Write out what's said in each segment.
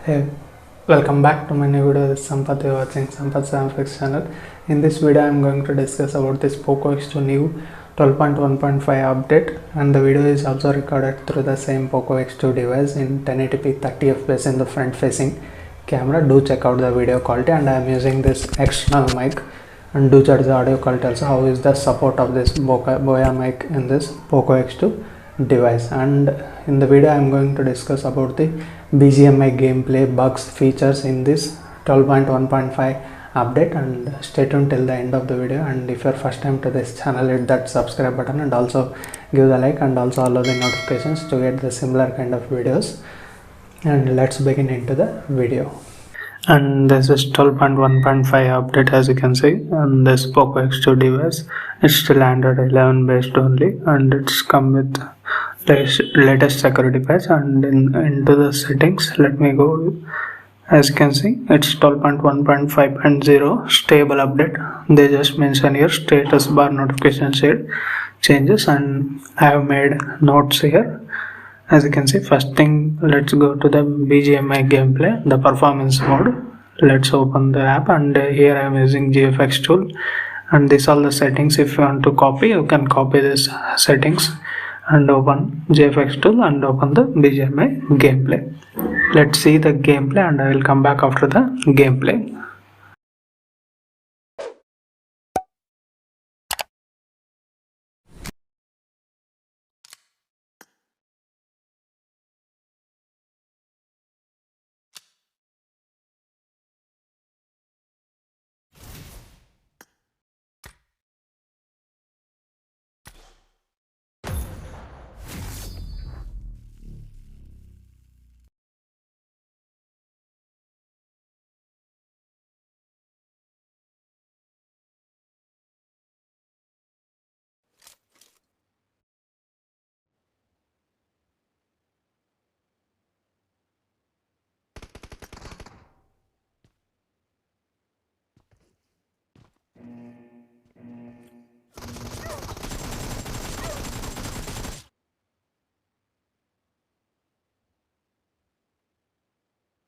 Hey, welcome back to my new video. This is Sampath. You're watching Sampath Samfix channel. In this video, I am going to discuss about this Poco X2 new 12.1.5 update, and the video is also recorded through the same Poco X2 device in 1080p 30 fps in the front-facing camera. Do check out the video quality, and I am using this external mic. And do check the audio quality also. How is the support of this Boya mic in this Poco X2 device? And in the video I am going to discuss about the BGMI gameplay, bugs, features in this 12.1.5 update, and stay tuned till the end of the video. And if you're first time to this channel, hit that subscribe button and also give the like and also allow the notifications to get the similar kind of videos. And let's begin into the video. And this is 12.1.5 update, as you can see on this Poco X2 device. It's still Android 11 based only, and it's come with latest security patch. And into the settings, let me go. As you can see, it's 12.1.5.0 stable update. They just mention here status bar notification shade changes, and I have made notes here. As you can see, first thing, let's go to the BGMI gameplay, the performance mode. Let's open the app, and here I am using GFX tool, and these are the settings. If you want to copy, you can copy this settings and open GFX tool and open the BGMI gameplay. Let's see the gameplay, and I will come back after the gameplay.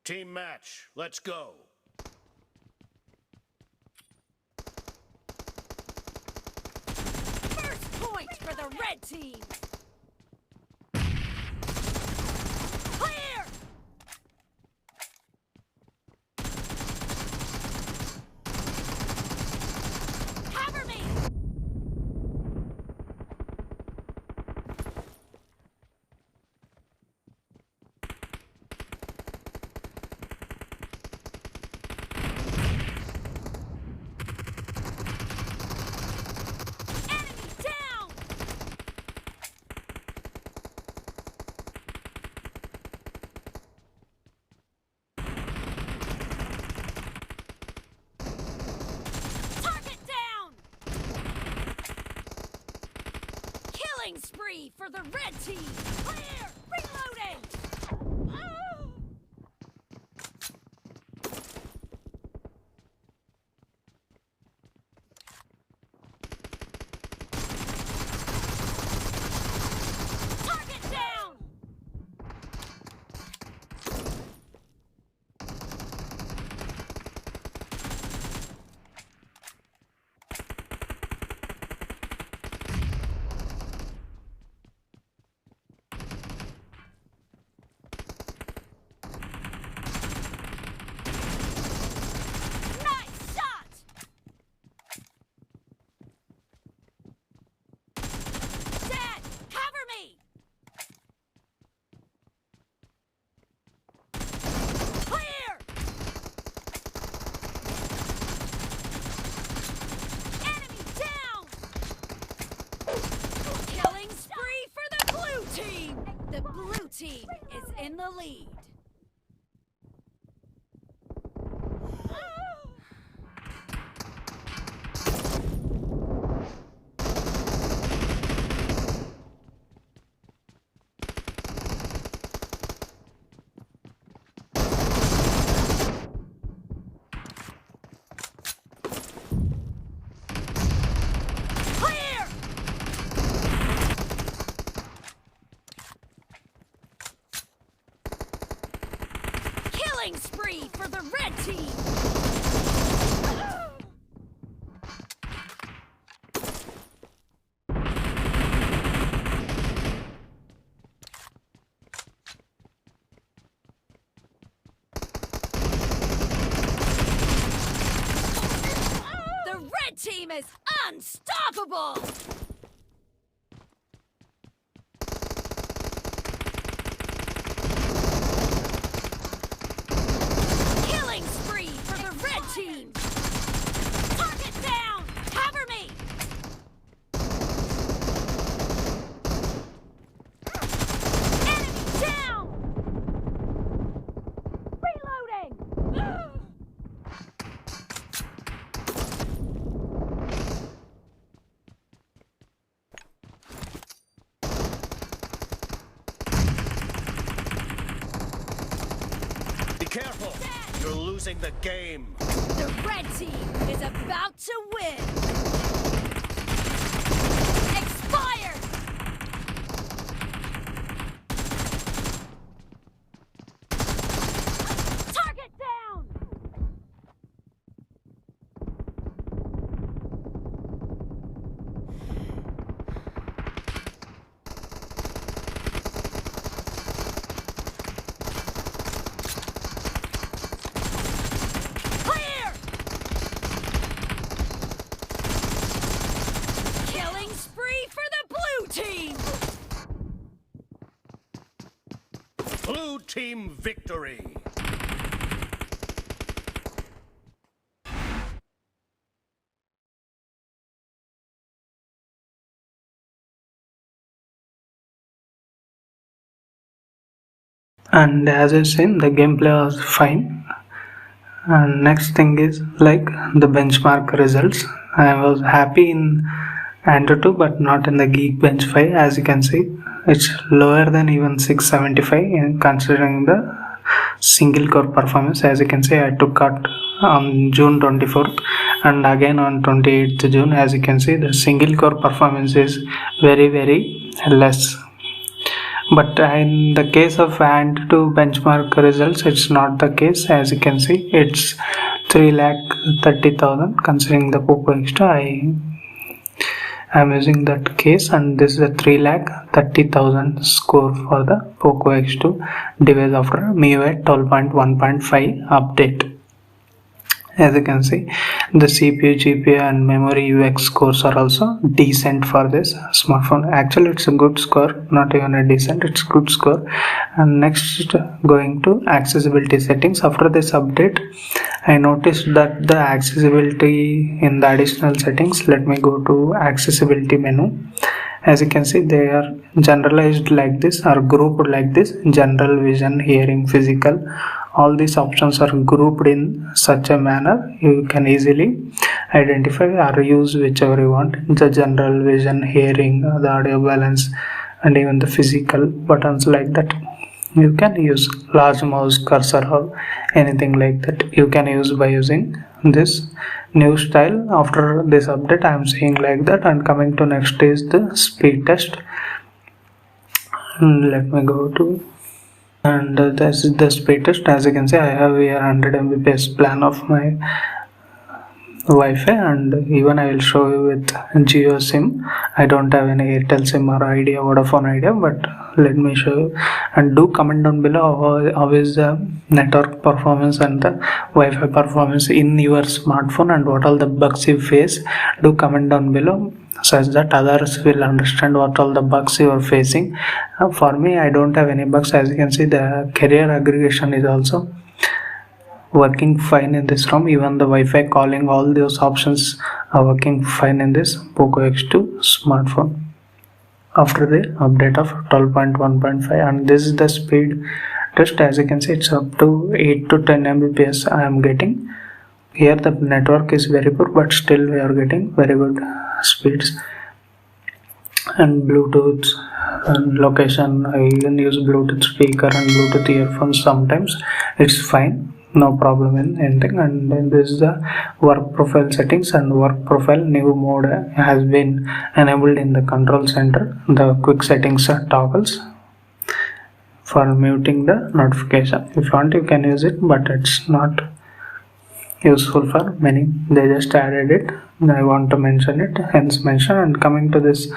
Team match, let's go. First point for the red team. Clear! Cover me! Enemy down! Target down! Killing spree for the red team! Clear! Reloading! Ah! Target down! Nice shot! Dead! Cover me! Clear! Enemy down! Killing spree for the blue team! The blue team is in the lead. Clear! spree for the red team! The red team is unstoppable! Killing spree for the red team! Target down! Cover me! Enemy down! Reloading! Be careful. You're losing the game. The red team is about to win! Expired! Target down! Clear! Killing spree for the blue team! Blue team victory. And as I said, the gameplay was fine. And next thing is like the benchmark results. I was happy in Antutu but not in the Geekbench 5. As you can see, it's lower than even 675 in considering the single core performance. As you can see, I took out on June 24th and again on 28th June. As you can see, the single core performance is very less. But in the case of Antutu benchmark results, it's not the case. As you can see, it's 3,30,000 considering the Poco X2. I am using that case, and this is a 3,30,000 score for the Poco X2 device after MIUI 12.1.5 update. As you can see, the CPU, GPU and memory UX scores are also decent for this smartphone. Actually, it's a good score, not even a decent, it's good score. And next, going to accessibility settings. After this update, I noticed that the accessibility in the additional settings, let me go to accessibility menu. As you can see, they are generalized like this or grouped like this: general, vision, hearing, physical. All these options are grouped in such a manner you can easily identify or use whichever you want. The general, vision, hearing, the audio balance and even the physical buttons like that. You can use large mouse cursor or anything like that. You can use by using this new style. After this update, I am seeing like that. And coming to next is the speed test. Let me go to, and this is the speed test. As you can see, I have here 100 Mbps plan of my Wi-Fi, and even I will show you with Jio SIM. I don't have any Airtel SIM or Idea, Vodafone Idea, but let me show you. And do comment down below how is the network performance and the Wi-Fi performance in your smartphone, and what all the bugs you face. Do comment down below such that others will understand what all the bugs you are facing. For me, I don't have any bugs. As you can see, the carrier aggregation is also working fine in this ROM. Even the Wi-Fi calling, all those options are working fine in this Poco X2 smartphone after the update of 12.1.5. and this is the speed test. As you can see, it's up to 8 to 10 Mbps I am getting. Here the network is very poor, but still we are getting very good speeds. And Bluetooth and location, I even use Bluetooth speaker and Bluetooth earphones sometimes. It's fine, no problem in anything. And then this is the work profile settings, and work profile new mode has been enabled in the control center. The quick settings toggles for muting the notification. If you want, you can use it, but it's not useful for many. They just added it. I want to mention it, hence mention. And coming to this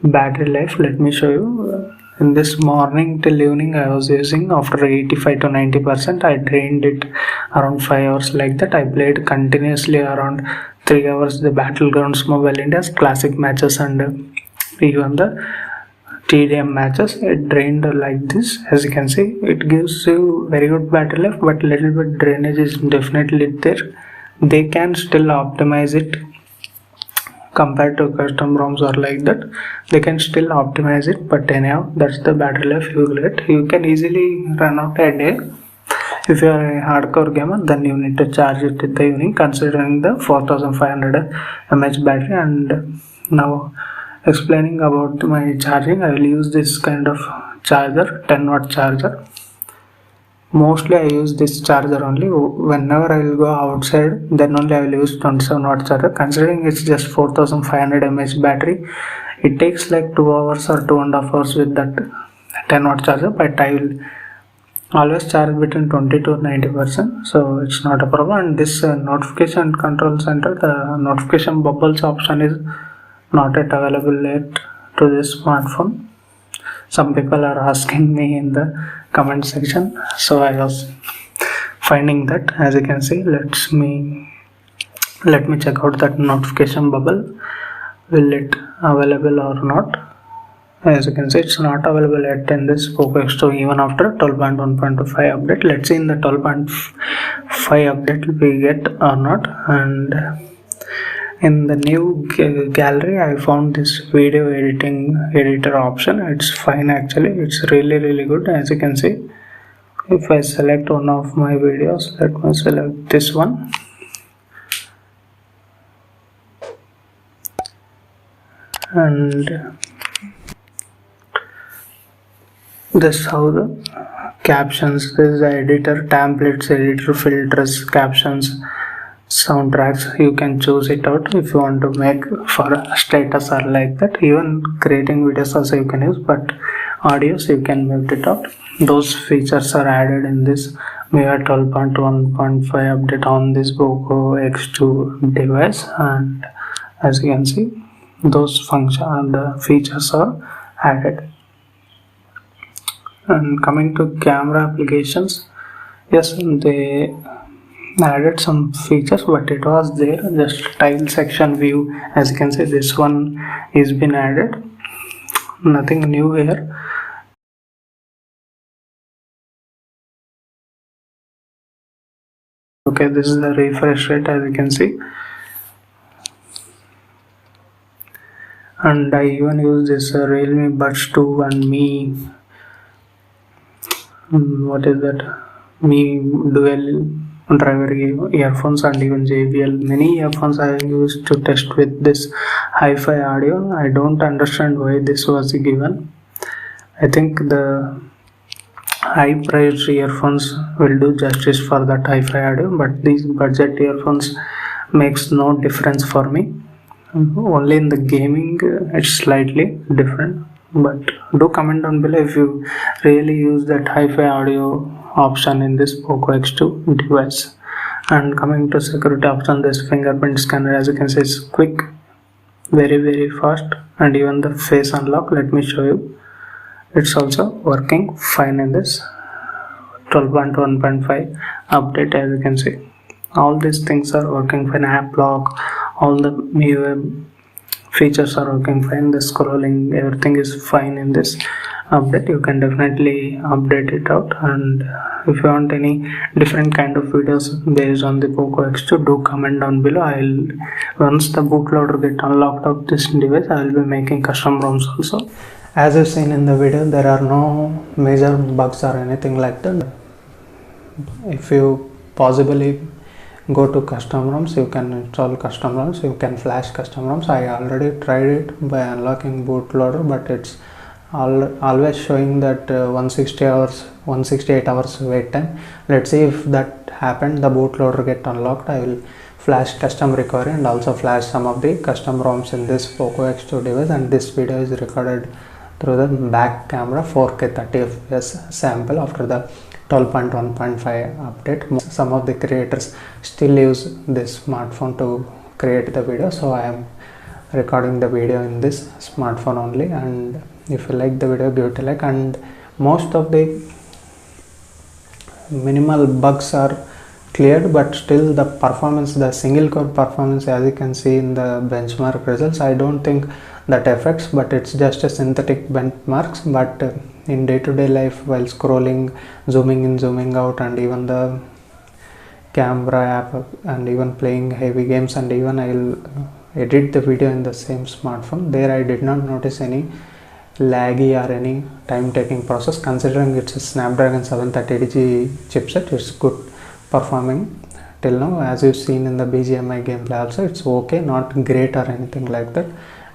battery life, let me show you. In this morning till evening I was using, after 85 to 90% I drained it around 5 hours. Like that I played continuously around 3 hours the Battlegrounds Mobile India's classic matches and even the TDM matches. It drained like this. As you can see, it gives you very good battery life, but little bit drainage is definitely there. They can still optimize it compared to custom ROMs or like that. They can still optimize it, but anyhow, that's the battery life you will get. You can easily run out a day. If you are a hardcore gamer, then you need to charge it in the evening, considering the 4500 mAh battery. And now explaining about my charging, I will use this kind of charger, 10-watt charger. Mostly I use this charger only. Whenever I will go outside, then only I will use 27-watt charger. Considering it's just 4500 mAh battery, it takes like 2 hours or 2.5 hours with that 10-watt charger, but I will always charge between 20 to 90%, so it's not a problem. And this notification control center, the notification bubbles option is not yet available yet to this smartphone. Some people are asking me in the comment section, so I was finding that. As you can see, let me check out that notification bubble. Will it available or not? As you can see, it's not available yet in this Poco X2 even after 12.1.5 update. Let's see in the 12.5 update we get or not. And in the new gallery I found this video editor option. It's fine actually. It's really good. As you can see, if I select one of my videos, let me select this one, and this is how the captions, this is the editor, templates, editor, filters, captions, soundtracks. You can choose it out if you want to make for status or like that. Even creating videos also you can use, but audios you can mute it out. Those features are added in this MIUI 12.1.5 update on this Poco X2 device. And as you can see, those functions and the features are added. And coming to camera applications, yes, they added some features, but it was there, just tile section view. As you can see, this one is been added, nothing new here. Okay, this is the refresh rate, as you can see. And I even use this Realme Buds 2 and what is that, Mi dual driver earphones, and even JBL. Many earphones I used to test with this hi-fi audio. I don't understand why this was given. I think the high priced earphones will do justice for that hi-fi audio, but these budget earphones makes no difference for me. Only in the gaming it's slightly different. But do comment down below if you really use that hi-fi audio option in this Poco X2 device. And coming to security option, this fingerprint scanner, as you can see, is quick, very fast, and even the face unlock, let me show you, it's also working fine in this 12.1.5 update. As you can see, all these things are working fine. App lock, all the MIUI features are working fine. The scrolling, everything is fine in this update. You can definitely update it out. And if you want any different kind of videos based on the Poco X2, do comment down below. Once the bootloader get unlocked of this device, I will be making custom ROMs also. As you've seen in the video, there are no major bugs or anything like that. If you possibly go to custom ROMs, you can install custom ROMs, you can flash custom ROMs. I already tried it by unlocking bootloader, but it's always showing that 168 hours wait time. Let's see if that happened, the bootloader get unlocked. I will flash custom recovery and also flash some of the custom ROMs in this Poco X2 device. And this video is recorded through the back camera 4K 30 fps sample after the 12.1.5 update. Some of the creators still use this smartphone to create the video, so I am recording the video in this smartphone only. And if you like the video, give it a like. And most of the minimal bugs are cleared, but still the performance, the single core performance, as you can see in the benchmark results, I don't think that affects, but it's just a synthetic benchmarks. But in day-to-day life, while scrolling, zooming in, zooming out, and even the camera app, and even playing heavy games, and even I'll edit the video in the same smartphone, there I did not notice any laggy or any time taking process. Considering it's a Snapdragon 730G chipset, it's good performing till now. As you've seen in the BGMI gameplay also, it's okay, not great or anything like that.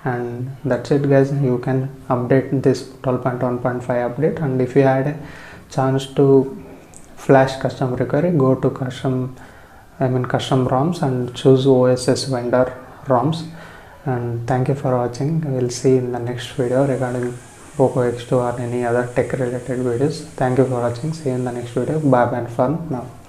And that's it guys, you can update this 12.1.5 update. And if you had a chance to flash custom recovery, go to custom ROMs and choose OSS vendor ROMs. And thank you for watching. We'll see in the next video regarding Poco X2 or any other tech related videos. Thank you for watching. See you in the next video. Bye bye for now.